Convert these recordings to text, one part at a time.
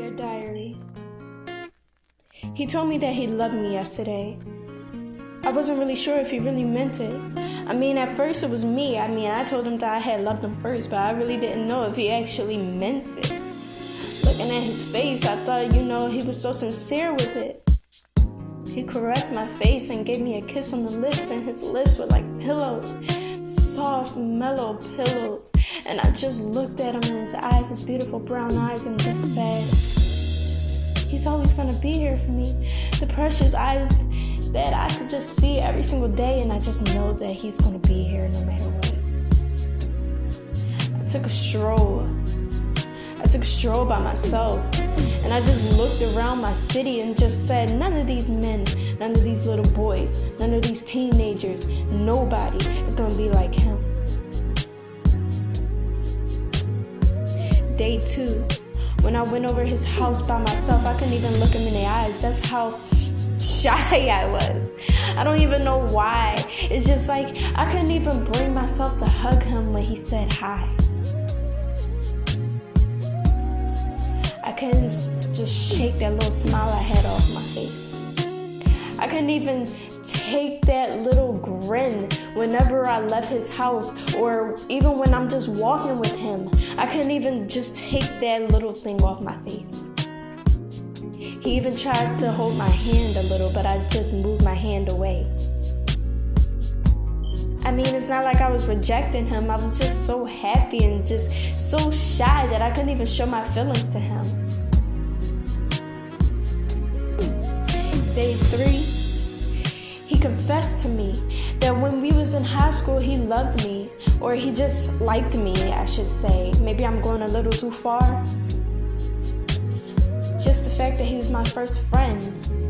Dear Diary, he told me that he loved me yesterday. I wasn't really sure if he really meant it. At first it was me. I told him that I had loved him first, but I really didn't know if he actually meant it. Looking at his face, I thought, he was so sincere with it. He caressed my face and gave me a kiss on the lips, and his lips were like pillows, soft, mellow pillows. And I just looked at him in his eyes, his beautiful brown eyes, and just said, he's always gonna be here for me. The precious eyes that I could just see every single day, and I just know that he's gonna be here no matter what. I took a stroll by myself, and I just looked around my city and just said, none of these men, none of these little boys, none of these teenagers, nobody is gonna be like him. Day 2, when I went over his house by myself, I couldn't even look him in the eyes. That's how shy I was. I don't even know why. It's just like I couldn't even bring myself to hug him when he said hi. I couldn't just shake that little smile I had off my face. I couldn't even take that little grin whenever I left his house, or even when I'm just walking with him. I couldn't even just take that little thing off my face. He even tried to hold my hand a little, but I just moved my hand away. It's not like I was rejecting him. I was just so happy and just so shy that I couldn't even show my feelings to him. Day 3, he confessed to me that when we was in high school, he loved me, or he just liked me, I should say. Maybe I'm going a little too far. Just the fact that he was my first friend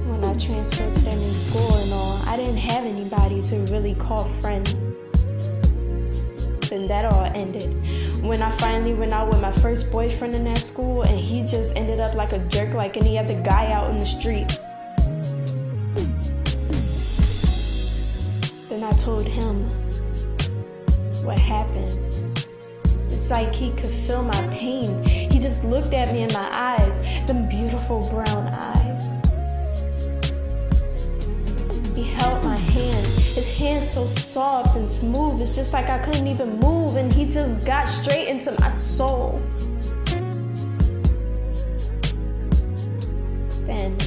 when I transferred to that new school and all. I didn't have anybody to really call friend. Then that all ended when I finally went out with my first boyfriend in that school, and he just ended up like a jerk like any other guy out in the streets. Then I told him what happened. It's like he could feel my pain. He just looked at me in my eyes, them beautiful brown eyes. He held my hand, his hand so soft and smooth, it's just like I couldn't even move, and he just got straight into my soul. Then,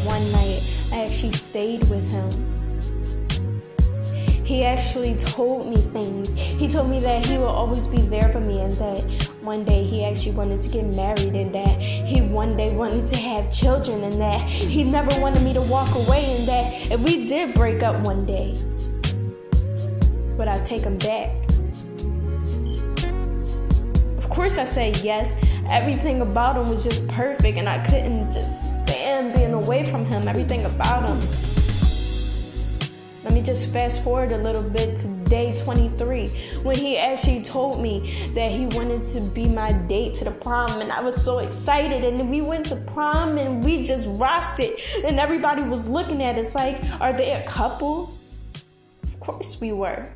one night, I actually stayed with him. He actually told me things. He told me that he will always be there for me, and that one day he actually wanted to get married, and that he one day wanted to have children, and that he never wanted me to walk away, and that if we did break up one day, would I take him back? Of course I said yes. Everything about him was just perfect, and I couldn't just stand being away from him. Everything about him. Let me just fast forward a little bit to day 23, when he actually told me that he wanted to be my date to the prom, and I was so excited, and we went to prom and we just rocked it, and everybody was looking at us like, are they a couple? Of course we were.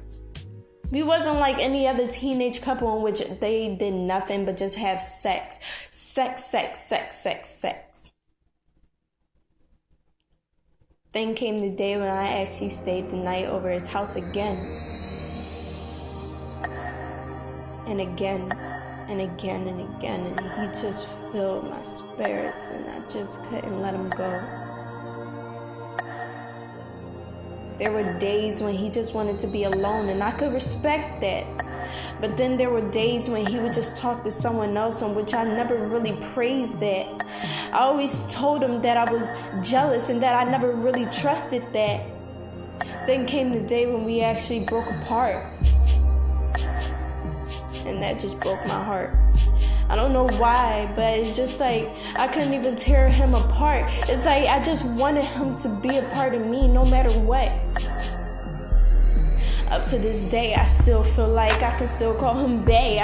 We wasn't like any other teenage couple in which they did nothing but just have sex. Sex. Then came the day when I actually stayed the night over his house again. And again, and again, and again. And he just filled my spirits, and I just couldn't let him go. There were days when he just wanted to be alone, and I could respect that. But then there were days when he would just talk to someone else, in which I never really praised that. I always told him that I was jealous and that I never really trusted that. Then came the day when we actually broke apart. And that just broke my heart. I don't know why, but it's just like I couldn't even tear him apart. It's like I just wanted him to be a part of me no matter what. Up to this day, I still feel like I can still call him bae.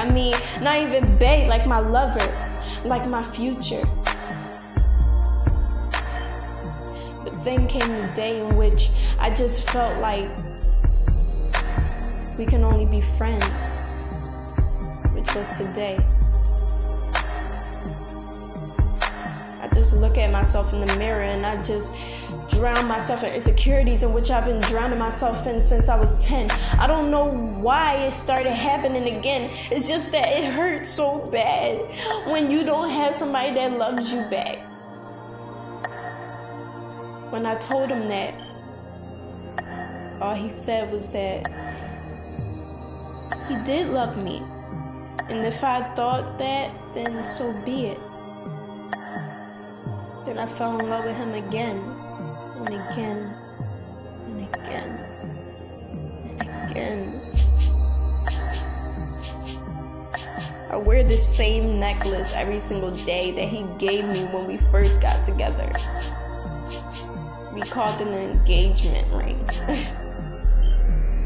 Not even bae, like my lover, like my future. But then came the day in which I just felt like we can only be friends. which was today. I just look at myself in the mirror and I just drown myself in insecurities in which I've been drowning myself in since I was 10. I don't know why it started happening again. It's just that it hurts so bad when you don't have somebody that loves you back. When I told him that, all he said was that he did love me. And if I thought that, then so be it. Then I fell in love with him again, and again, and again, and again. I wear the same necklace every single day that he gave me when we first got together. We called it an engagement ring.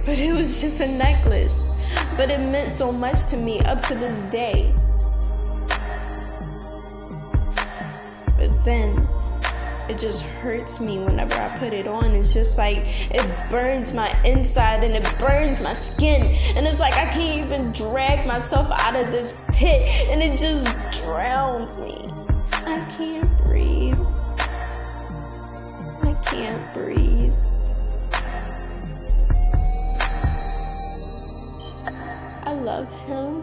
But it was just a necklace. But it meant so much to me up to this day. But then, it just hurts me whenever I put it on. It's just like, it burns my inside and it burns my skin. And it's like I can't even drag myself out of this pit. And it just drowns me. I can't breathe. I can't breathe. I love him,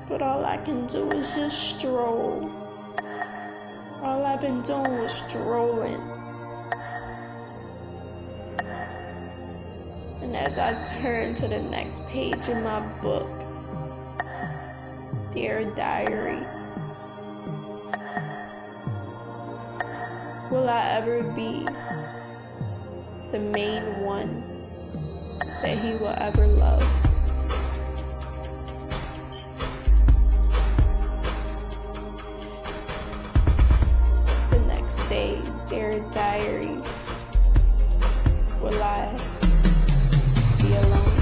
but all I can do is just stroll. All I've been doing was strolling. And as I turn to the next page in my book, Dear Diary, will I ever be the main one that he will ever love? Day, Dear Diary, will I be alone?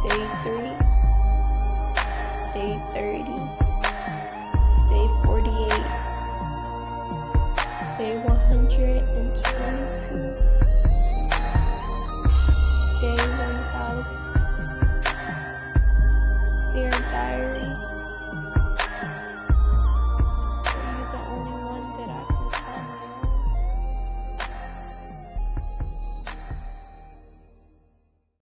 Day 3, day 30, day 48, day 122, day 1000. Dear Diary.